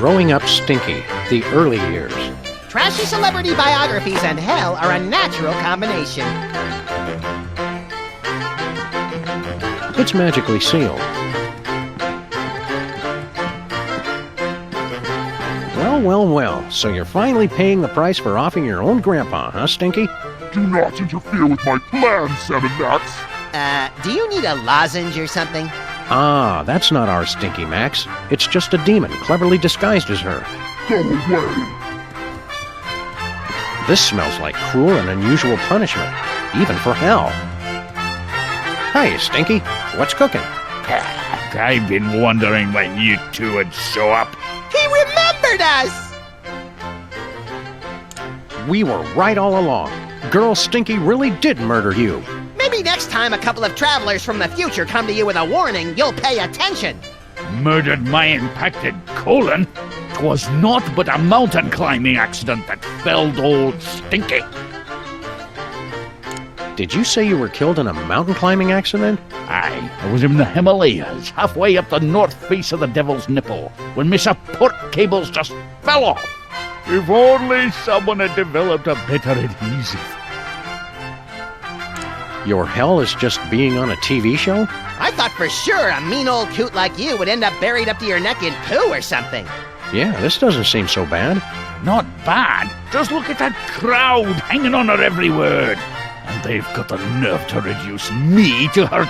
Growing Up Stinky, the early years. Trashy celebrity biographies and hell are a natural combination. It's magically sealed. Well, so you're finally paying the price for offing your own grandpa, huh, Stinky? Do not interfere with my plans, 7-Max. Do you need a lozenge or something? Ah, that's not our Stinky Max. It's just a demon cleverly disguised as her. Go away. This smells like cruel and unusual punishment, even for hell. Hi, Stinky. What's cooking? I've been wondering when you two would show up. He remembered us! We were right all along. Girl Stinky really did murder you. Maybe next time a couple of travelers from the future come to you with a warning, you'll pay attention. Murdered my impacted colon? 'Twas naught but a mountain climbing accident that felled old Stinky. Did you say you were killed in a mountain climbing accident? Aye, I was in the Himalayas, halfway up the north face of the Devil's Nipple, when my support cables just fell off. If only someone had developed a better adhesive. Your hell is just being on a TV show? I thought for sure a mean old coot like you would end up buried up to your neck in poo or something. Yeah, this doesn't seem so bad. Not bad. Just look at that crowd hanging on her every word. And they've got the nerve to reduce me to her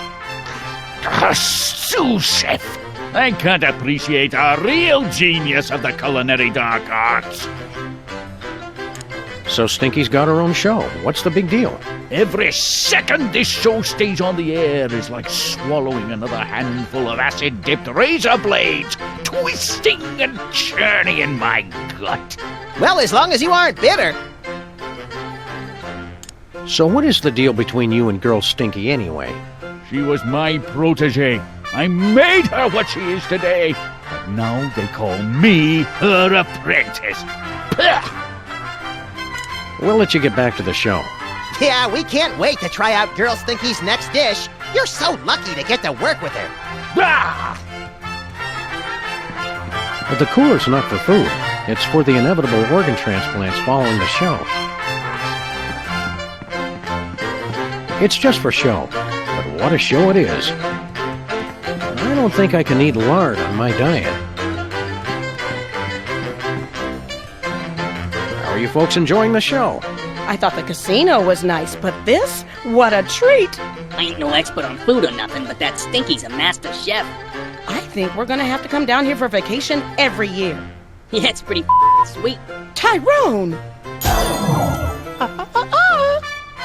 sous chef. I can't appreciate a real genius of the culinary dark arts. So Stinky's got her own show. What's the big deal? Every second this show stays on the air is like swallowing another handful of acid-dipped razor blades, twisting and churning in my gut. Well, as long as you aren't bitter. So what is the deal between you and Girl Stinky anyway? She was my protege. I made her what she is today. But now they call me her apprentice. Pah! We'll let you get back to the show. Yeah, we can't wait to try out Girl Stinky's next dish. You're so lucky to get to work with her. Ah! But the cooler's not for food. It's for the inevitable organ transplants following the show. It's just for show. But what a show it is. I don't think I can eat lard on my diet. How are you folks enjoying the show? I thought the casino was nice, but this? What a treat! I ain't no expert on food or nothing, but that Stinky's a master chef. I think we're gonna have to come down here for vacation every year. Yeah, it's pretty sweet. Tyrone!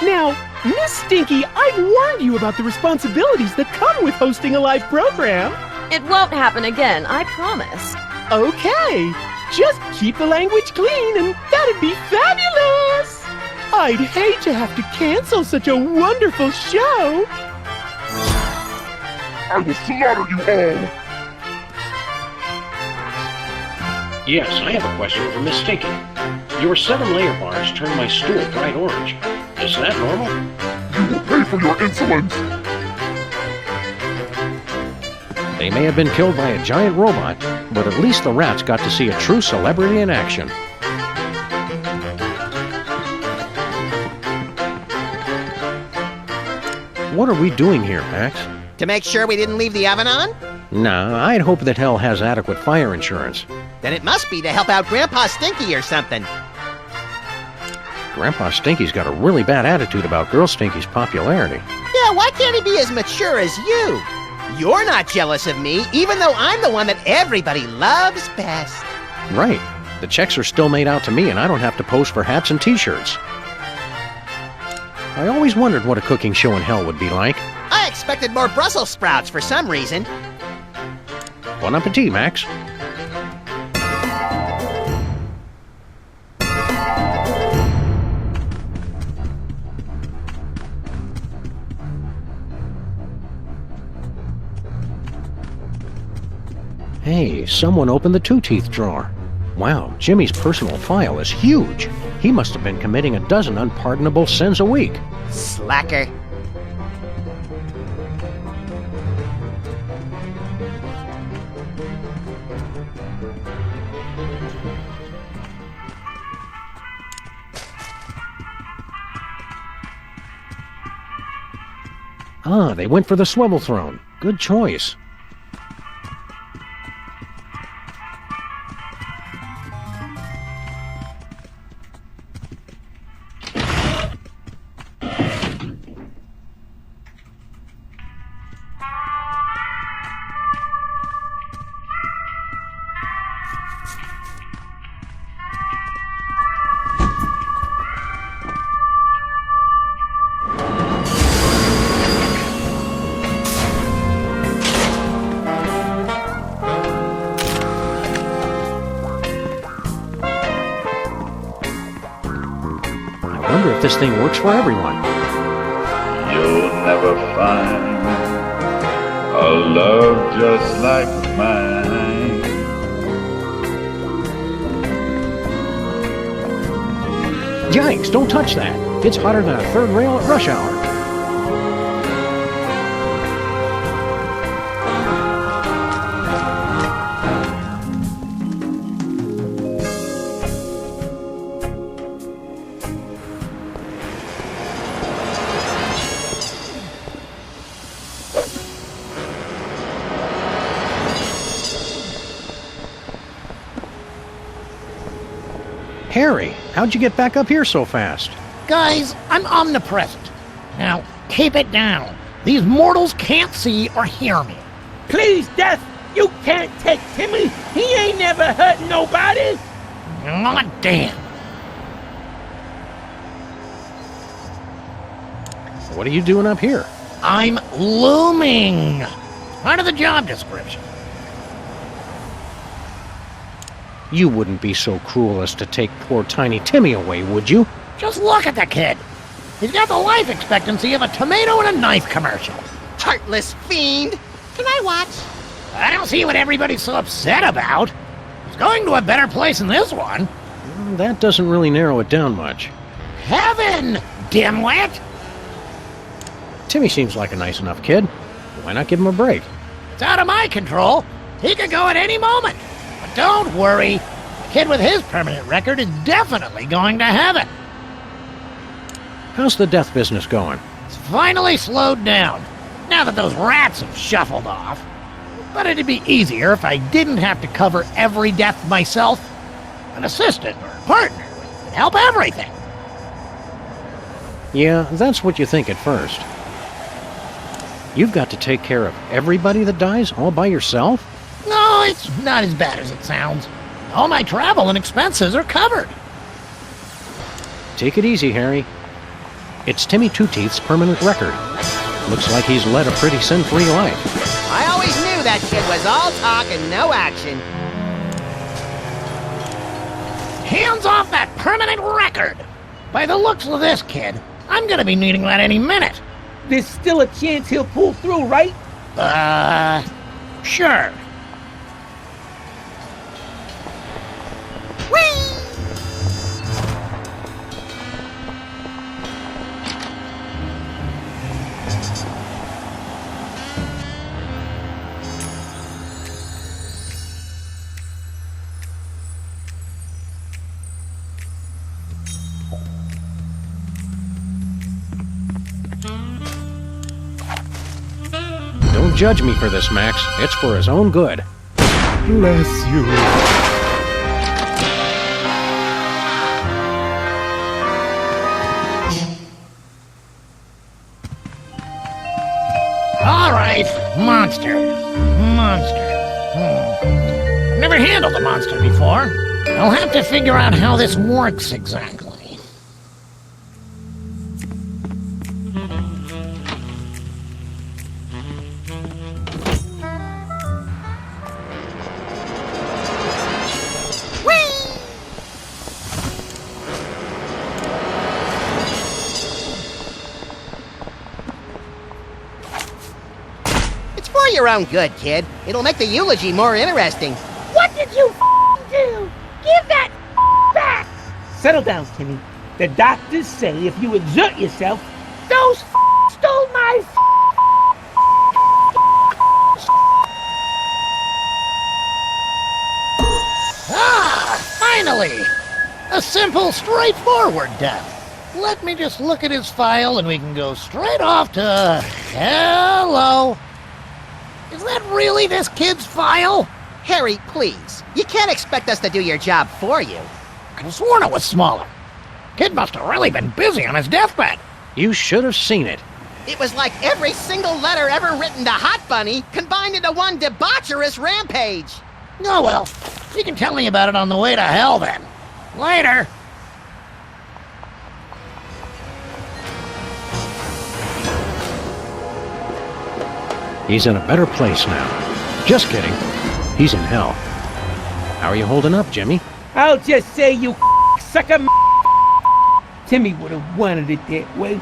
Now, Miss Stinky, I've warned you about the responsibilities that come with hosting a live program. It won't happen again, I promise. Okay, just keep the language clean and that'd be fabulous! I'd hate to have to cancel such a wonderful show. I will slaughter you all. Yes, I have a question for Miss Stinky. Your 7-layer bars turn my stool bright orange. Is that normal? You will pay for your insolence. They may have been killed by a giant robot, but at least the rats got to see a true celebrity in action. What are we doing here, Max? To make sure we didn't leave the oven on? Nah, I'd hope that hell has adequate fire insurance. Then it must be to help out Grandpa Stinky or something. Grandpa Stinky's got a really bad attitude about Girl Stinky's popularity. Yeah, why can't he be as mature as you? You're not jealous of me, even though I'm the one that everybody loves best. Right. The checks are still made out to me and I don't have to pose for hats and t-shirts. I always wondered what a cooking show in hell would be like. I expected more Brussels sprouts for some reason. Bon appetit, Max. Hey, someone opened the two-teeth drawer. Wow, Jimmy's personal file is huge. He must have been committing a dozen unpardonable sins a week. Slacker. Ah, they went for the swivel throne. Good choice. I wonder if this thing works for everyone. You'll never find a love just like mine. Yikes, don't touch that. It's hotter than a third rail at rush hour. Harry, how'd you get back up here so fast? Guys, I'm omnipresent. Now, keep it down. These mortals can't see or hear me. Please, Death, you can't take Timmy. He ain't never hurt nobody. Not damn. What are you doing up here? I'm looming. Part of the job description. You wouldn't be so cruel as to take poor tiny Timmy away, would you? Just look at the kid. He's got the life expectancy of a tomato in a knife commercial. Heartless fiend! Can I watch? I don't see what everybody's so upset about. He's going to a better place than this one. That doesn't really narrow it down much. Heaven, dimwit! Timmy seems like a nice enough kid. Why not give him a break? It's out of my control. He could go at any moment. But don't worry. The kid with his permanent record is definitely going to heaven. How's the death business going? It's finally slowed down, now that those rats have shuffled off. But it'd be easier if I didn't have to cover every death myself. An assistant or a partner would help everything. Yeah, that's what you think at first. You've got to take care of everybody that dies all by yourself? No, it's not as bad as it sounds. All my travel and expenses are covered. Take it easy, Harry. It's Timmy Two-Teeth's permanent record. Looks like he's led a pretty sin-free life. I always knew that kid was all talk and no action. Hands off that permanent record! By the looks of this kid, I'm gonna be needing that any minute. There's still a chance he'll pull through, right? Sure. Don't judge me for this, Max. It's for his own good. Bless you. All right, monster. I've never handled a monster before. I'll have to figure out how this works exactly. It's for your own good, kid. It'll make the eulogy more interesting. What did you do? Give that back! Settle down, Timmy. The doctors say if you exert yourself, Those stole my Ah, finally! A simple, straightforward death. Let me just look at his file and we can go straight off to... Hello. Is that really this kid's file? Harry, please. You can't expect us to do your job for you. I could have sworn it was smaller. Kid must have really been busy on his deathbed. You should have seen it. It was like every single letter ever written to Hot Bunny combined into one debaucherous rampage. Oh, well, you can tell me about it on the way to hell, then. Later. He's in a better place now. Just kidding. He's in hell. How are you holding up, Jimmy? I'll just say you suck a Timmy would have wanted it that way.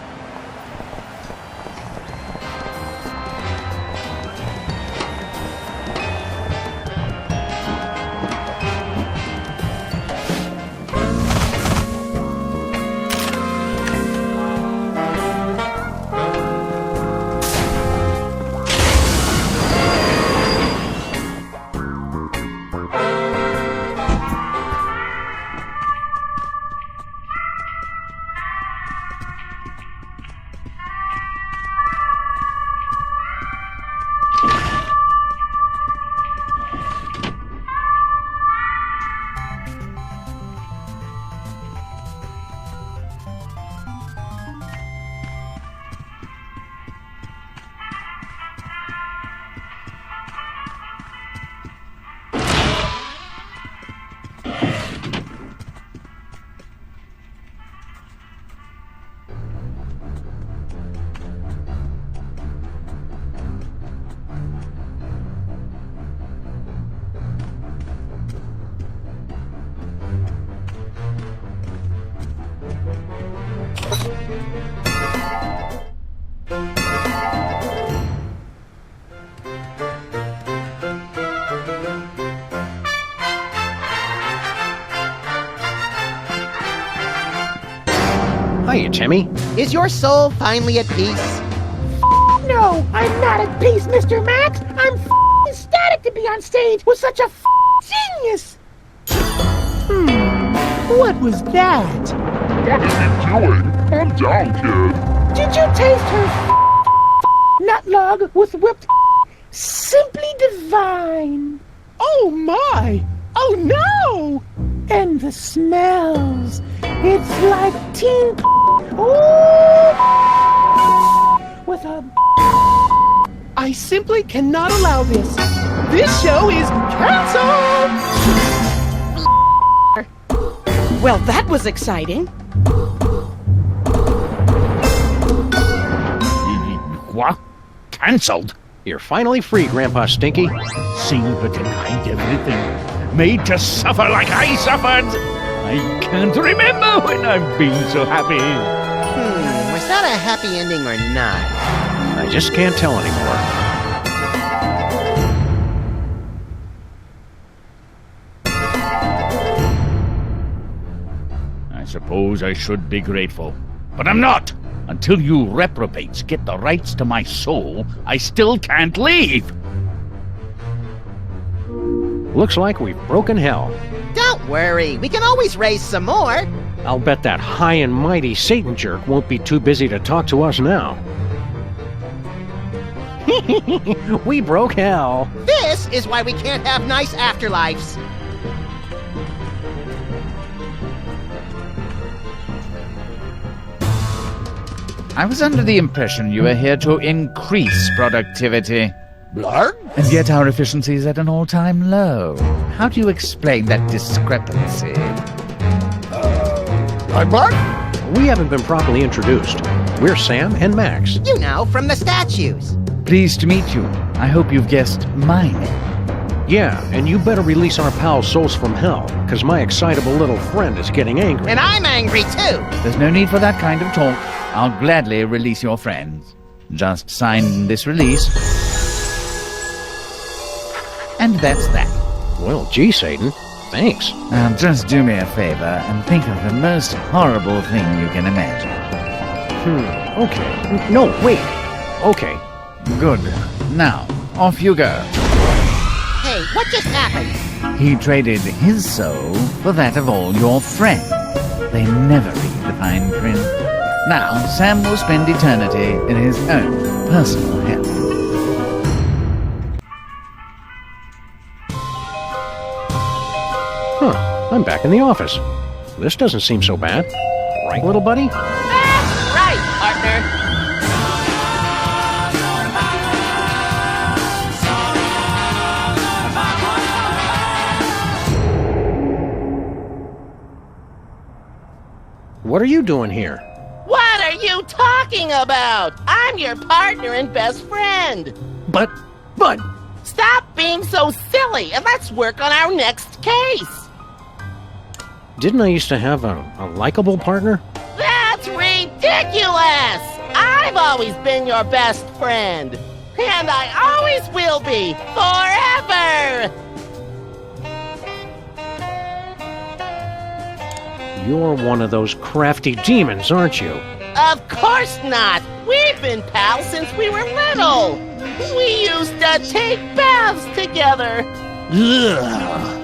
Hiya, Timmy. Is your soul finally at peace? No, I'm not at peace, Mr. Max. I'm ecstatic to be on stage with such a genius. What was that? What are you doing? Calm down, kid. Did you taste her nut log with whipped simply divine? Oh my! Oh no! And the smells. It's like teen with a... I simply cannot allow this. This show is canceled! Well, that was exciting. What? Cancelled? You're finally free, Grandpa Stinky. Seemed to denied everything. Made to suffer like I suffered. I can't remember when I've been so happy. Was that a happy ending or not? I just can't tell anymore. I suppose I should be grateful, but I'm not. Until you reprobates get the rights to my soul, I still can't leave. Looks like we've broken hell. Don't worry, we can always raise some more. I'll bet that high and mighty Satan jerk won't be too busy to talk to us now. We broke hell. This is why we can't have nice afterlives. I was under the impression you were here to increase productivity. Blarg? And yet our efficiency is at an all-time low. How do you explain that discrepancy? Blarg? We haven't been properly introduced. We're Sam and Max. You know, from the statues. Pleased to meet you. I hope you've guessed my name. Yeah, and you better release our pals' souls from hell, because my excitable little friend is getting angry. And I'm angry too. There's no need for that kind of talk. I'll gladly release your friends. Just sign this release. And that's that. Well, gee, Satan. Thanks. Now just do me a favor and think of the most horrible thing you can imagine. Okay. No, wait. Okay. Good. Now, off you go. Hey, what just happened? He traded his soul for that of all your friends. They never read the fine print. Now, Sam will spend eternity in his own personal hell. Huh, I'm back in the office. This doesn't seem so bad. Right, little buddy? That's right, partner. What are you doing here? What are you talking about? I'm your partner and best friend. But... Stop being so silly and let's work on our next case. Didn't I used to have a likable partner? That's ridiculous! I've always been your best friend. And I always will be, forever! You're one of those crafty demons, aren't you? Of course not! We've been pals since we were little! We used to take baths together! Ugh.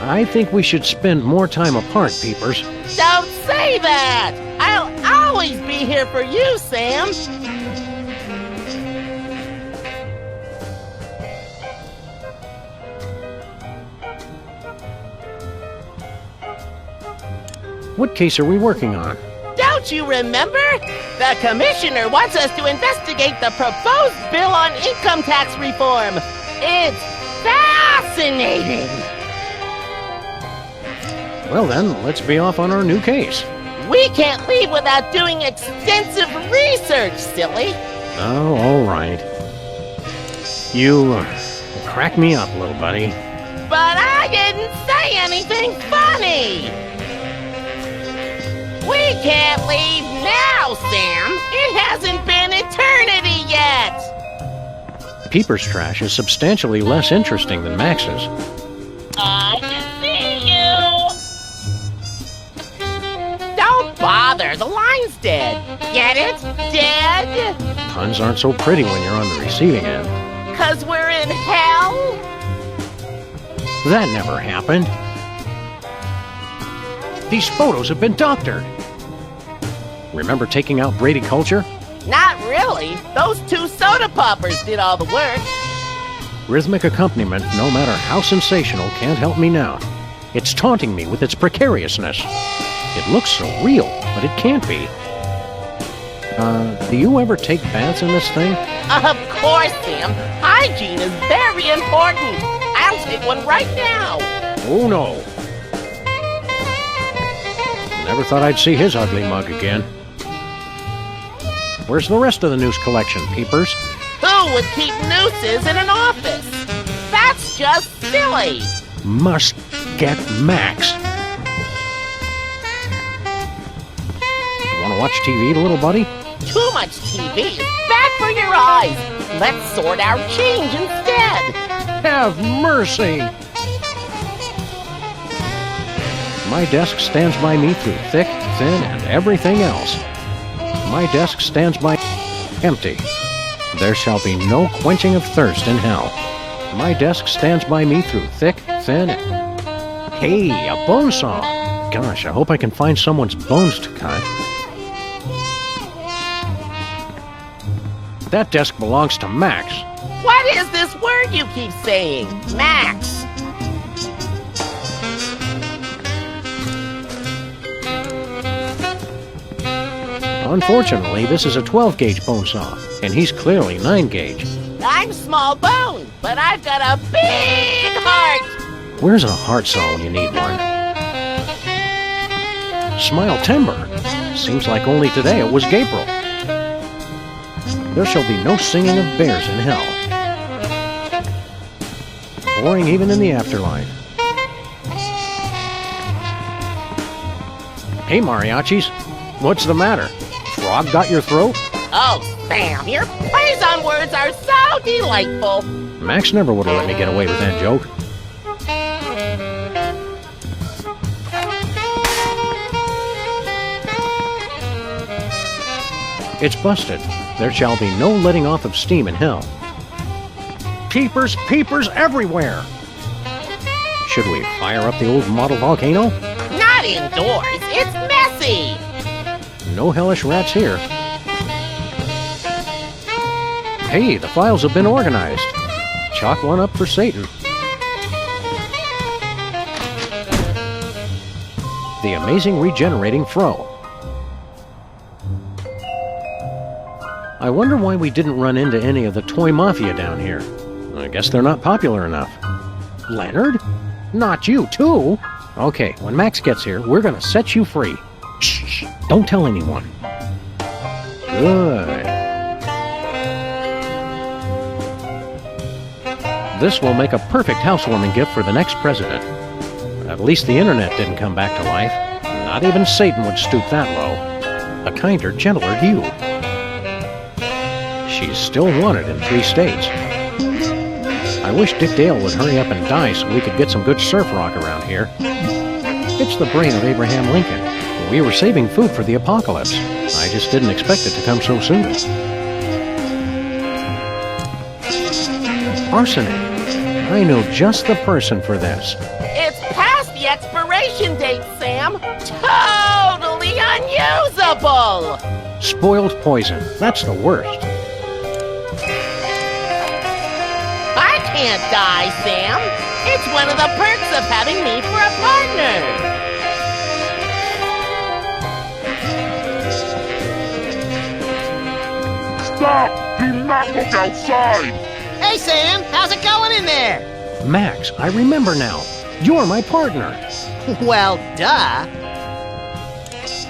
I think we should spend more time apart, Peepers. Don't say that! I'll always be here for you, Sam! What case are we working on? Don't you remember? The commissioner wants us to investigate the proposed bill on income tax reform. It's fascinating! Well then, let's be off on our new case. We can't leave without doing extensive research, silly. Oh, all right. You crack me up, little buddy. But I didn't say anything funny! We can't leave now, Sam! It hasn't been eternity yet! Peeper's trash is substantially less interesting than Max's. I can see you! Don't bother, the line's dead. Get it? Dead? Puns aren't so pretty when you're on the receiving end. 'Cause we're in hell? That never happened. These photos have been doctored. Remember taking out Brady Culture? Not really. Those two soda poppers did all the work. Rhythmic accompaniment, no matter how sensational, can't help me now. It's taunting me with its precariousness. It looks so real, but it can't be. Do you ever take baths in this thing? Of course, Sam. Hygiene is very important. I'll take one right now. Oh, no. Never thought I'd see his ugly mug again. Where's the rest of the noose collection, Peepers? Who would keep nooses in an office? That's just silly. Must get Max. Want to watch TV, little buddy? Too much TV is bad for your eyes. Let's sort our change instead. Have mercy! My desk stands by me through thick, thin, and everything else. My desk stands by empty. There shall be no quenching of thirst in hell. My desk stands by me through thick, thin, Hey, a bone saw! Gosh, I hope I can find someone's bones to cut. That desk belongs to Max. What is this word you keep saying? Max. Unfortunately, this is a 12-gauge bone saw, and he's clearly 9-gauge. I'm small bone, but I've got a big heart. Where's a heart saw when you need one? Smile timber. Seems like only today it was Gabriel. There shall be no singing of bears in hell. Boring even in the afterlife. Hey, mariachis. What's the matter? Frog got your throat? Oh, Sam, your plays on words are so delightful. Max never would have let me get away with that joke. It's busted. There shall be no letting off of steam in hell. Peepers, peepers everywhere! Should we fire up the old model volcano? Not indoors. It's messy. No hellish rats here. Hey, the files have been organized. Chalk one up for Satan. The amazing regenerating fro. I wonder why we didn't run into any of the toy mafia down here. I guess they're not popular enough. Leonard? Not you, too? Okay, when Max gets here, we're gonna set you free. Shh, don't tell anyone. Good. This will make a perfect housewarming gift for the next president. At least the internet didn't come back to life. Not even Satan would stoop that low. A kinder, gentler Hugh. She's still wanted in 3 states. I wish Dick Dale would hurry up and die so we could get some good surf rock around here. It's the brain of Abraham Lincoln. We were saving food for the apocalypse. I just didn't expect it to come so soon. Arsenic. I know just the person for this. It's past the expiration date, Sam. Totally unusable. Spoiled poison. That's the worst. I can't die, Sam. It's one of the perks of having me for a partner. Stop! Do not look outside! Hey, Sam, how's it going in there? Max, I remember now. You're my partner. Well, duh.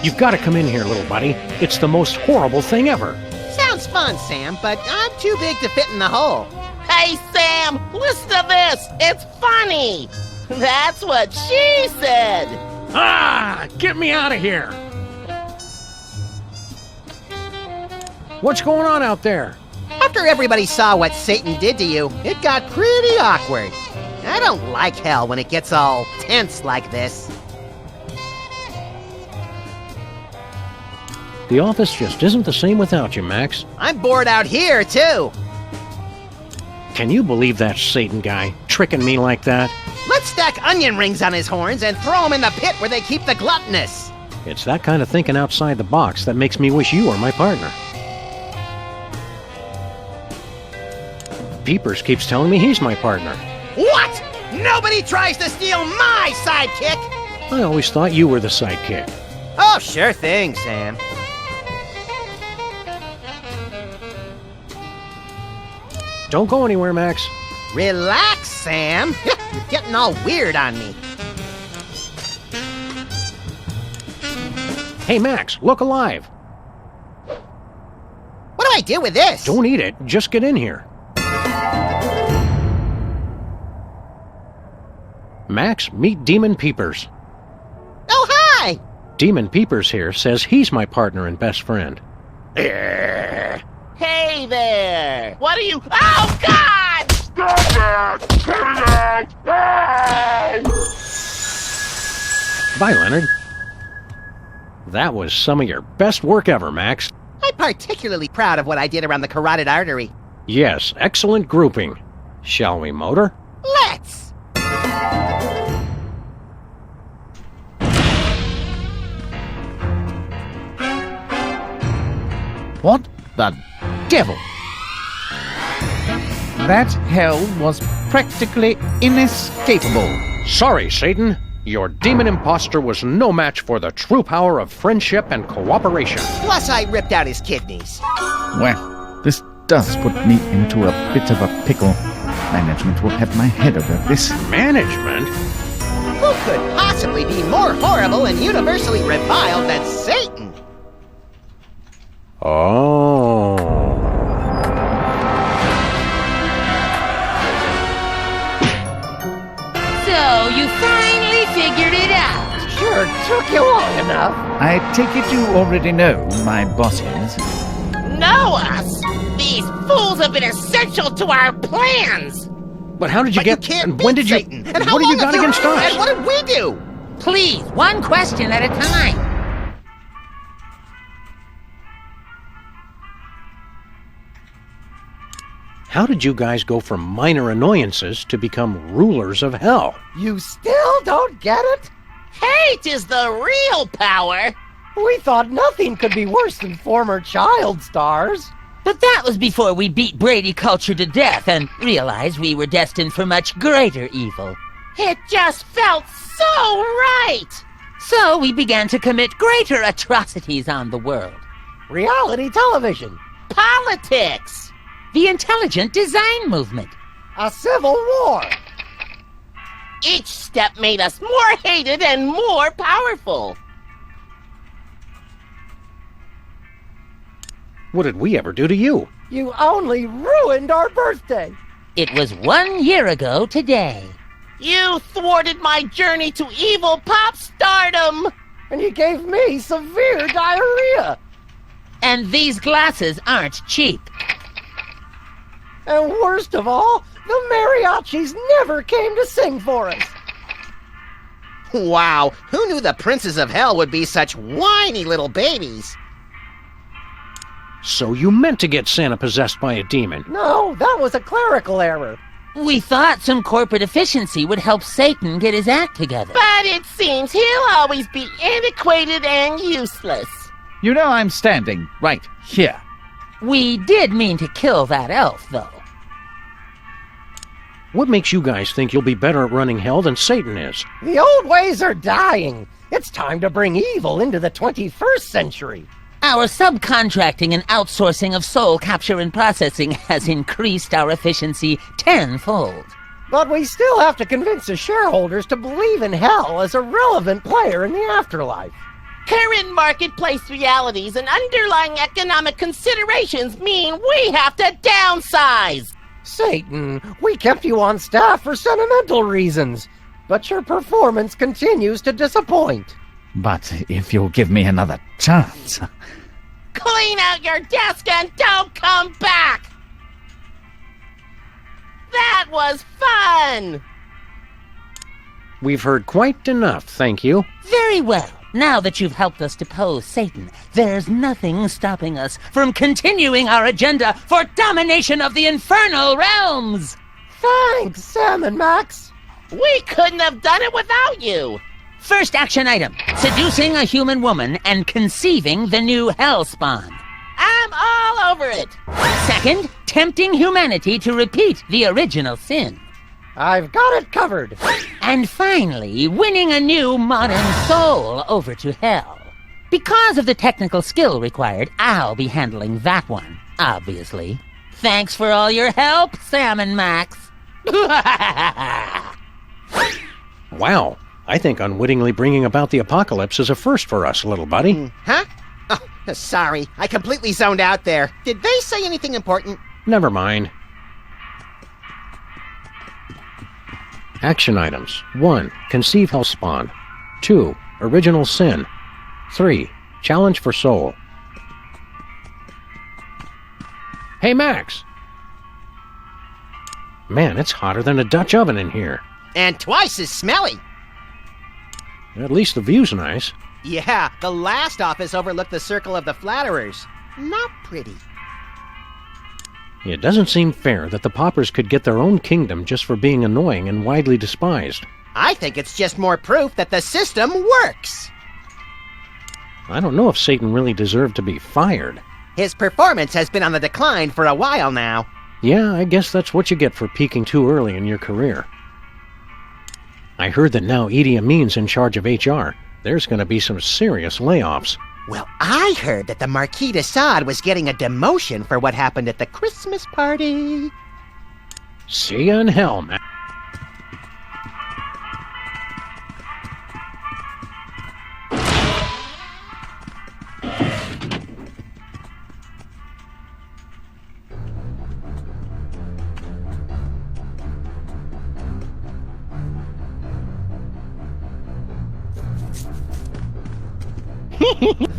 You've got to come in here, little buddy. It's the most horrible thing ever. Sounds fun, Sam, but I'm too big to fit in the hole. Hey, Sam, listen to this. It's funny. That's what she said. Ah! Get me out of here! What's going on out there? After everybody saw what Satan did to you, it got pretty awkward. I don't like hell when it gets all tense like this. The office just isn't the same without you, Max. I'm bored out here, too. Can you believe that Satan guy tricking me like that? Let's stack onion rings on his horns and throw him in the pit where they keep the gluttonous. It's that kind of thinking outside the box that makes me wish you were my partner. Peepers keeps telling me he's my partner. What? Nobody tries to steal my sidekick! I always thought you were the sidekick. Oh, sure thing, Sam. Don't go anywhere, Max. Relax, Sam. You're getting all weird on me. Hey, Max, look alive. What do I do with this? Don't eat it. Just get in here. Max, meet Demon Peepers. Oh, hi! Demon Peepers here says he's my partner and best friend. Hey there! What are you... Oh, God! Stop it! Cut it out! Bye, Leonard. That was some of your best work ever, Max. I'm particularly proud of what I did around the carotid artery. Yes, excellent grouping. Shall we motor? Let's! What the devil? That hell was practically inescapable. Sorry, Satan. Your demon imposter was no match for the true power of friendship and cooperation. Plus, I ripped out his kidneys. Well, this does put me into a bit of a pickle. Management will have my head over this. Management? Who could possibly be more horrible and universally reviled than Satan? Oh. So, you finally figured it out. Sure took you long enough. I take it you already know my bosses. Know us? These fools have been essential to our plans! But how did you get... You can't and when beat did you... Satan. And how what have you long got against us? And what did we do? Please, one question at a time. How did you guys go from minor annoyances to become rulers of hell? You still don't get it? Hate is the real power. We thought nothing could be worse than former child stars. But that was before we beat Brady culture to death and realized we were destined for much greater evil. It just felt so right. So we began to commit greater atrocities on the world. Reality television. Politics. The intelligent design movement. A civil war. Each step made us more hated and more powerful. What did we ever do to you? You only ruined our birthday. It was 1 year ago today. You thwarted my journey to evil pop stardom. And you gave me severe diarrhea. And these glasses aren't cheap. And worst of all, the mariachis never came to sing for us. Wow, who knew the princes of hell would be such whiny little babies? So you meant to get Santa possessed by a demon? No, that was a clerical error. We thought some corporate efficiency would help Satan get his act together. But it seems he'll always be antiquated and useless. You know I'm standing right here. We did mean to kill that elf, though. What makes you guys think you'll be better at running hell than Satan is? The old ways are dying. It's time to bring evil into the 21st century. Our subcontracting and outsourcing of soul capture and processing has increased our efficiency tenfold. But we still have to convince the shareholders to believe in hell as a relevant player in the afterlife. Current marketplace realities and underlying economic considerations mean we have to downsize. Satan, we kept you on staff for sentimental reasons, but your performance continues to disappoint. But if you'll give me another chance... Clean out your desk and don't come back! That was fun! We've heard quite enough, thank you. Very well. Now that you've helped us depose Satan, there's nothing stopping us from continuing our agenda for domination of the infernal realms! Thanks, Sam and Max. We couldn't have done it without you! First action item, seducing a human woman and conceiving the new hell spawn. I'm all over it! Second, tempting humanity to repeat the original sin. I've got it covered. And finally, winning a new modern soul over to hell. Because of the technical skill required, I'll be handling that one, obviously. Thanks for all your help, Sam and Max. Wow, I think unwittingly bringing about the apocalypse is a first for us, little buddy. Huh? Oh, sorry, I completely zoned out there. Did they say anything important? Never mind. Action items. 1. Conceive hell spawn. 2. Original sin. 3. Challenge for soul. Hey, Max! Man, it's hotter than a Dutch oven in here. And twice as smelly. At least the view's nice. Yeah, the last office overlooked the Circle of the Flatterers. Not pretty. It doesn't seem fair that the paupers could get their own kingdom just for being annoying and widely despised. I think it's just more proof that the system works. I don't know if Satan really deserved to be fired. His performance has been on the decline for a while now. Yeah, I guess that's what you get for peaking too early in your career. I heard that now Idi Amin's in charge of HR. There's going to be some serious layoffs. Well, I heard that the Marquis de Sade was getting a demotion for what happened at the Christmas party. See ya in hell, man.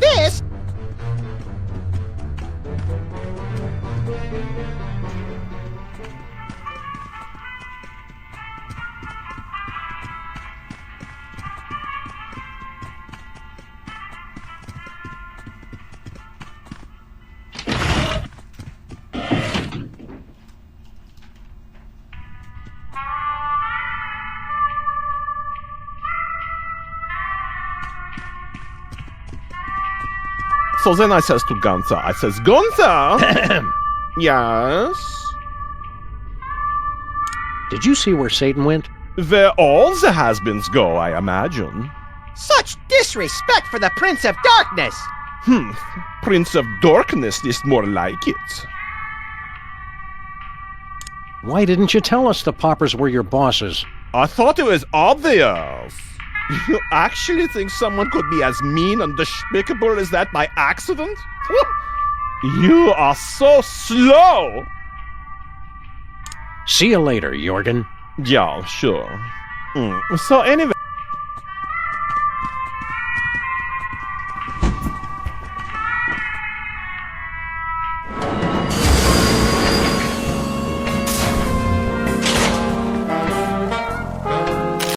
This? So then I says to Gunther, I says, Gunther! Yes? Did you see where Satan went? Where all the has-beens go, I imagine. Such disrespect for the Prince of Darkness! Prince of Darkness is more like it. Why didn't you tell us the paupers were your bosses? I thought it was obvious. You actually think someone could be as mean and despicable as that by accident? You are so slow! See you later, Jorgen. Yeah, sure. So anyway...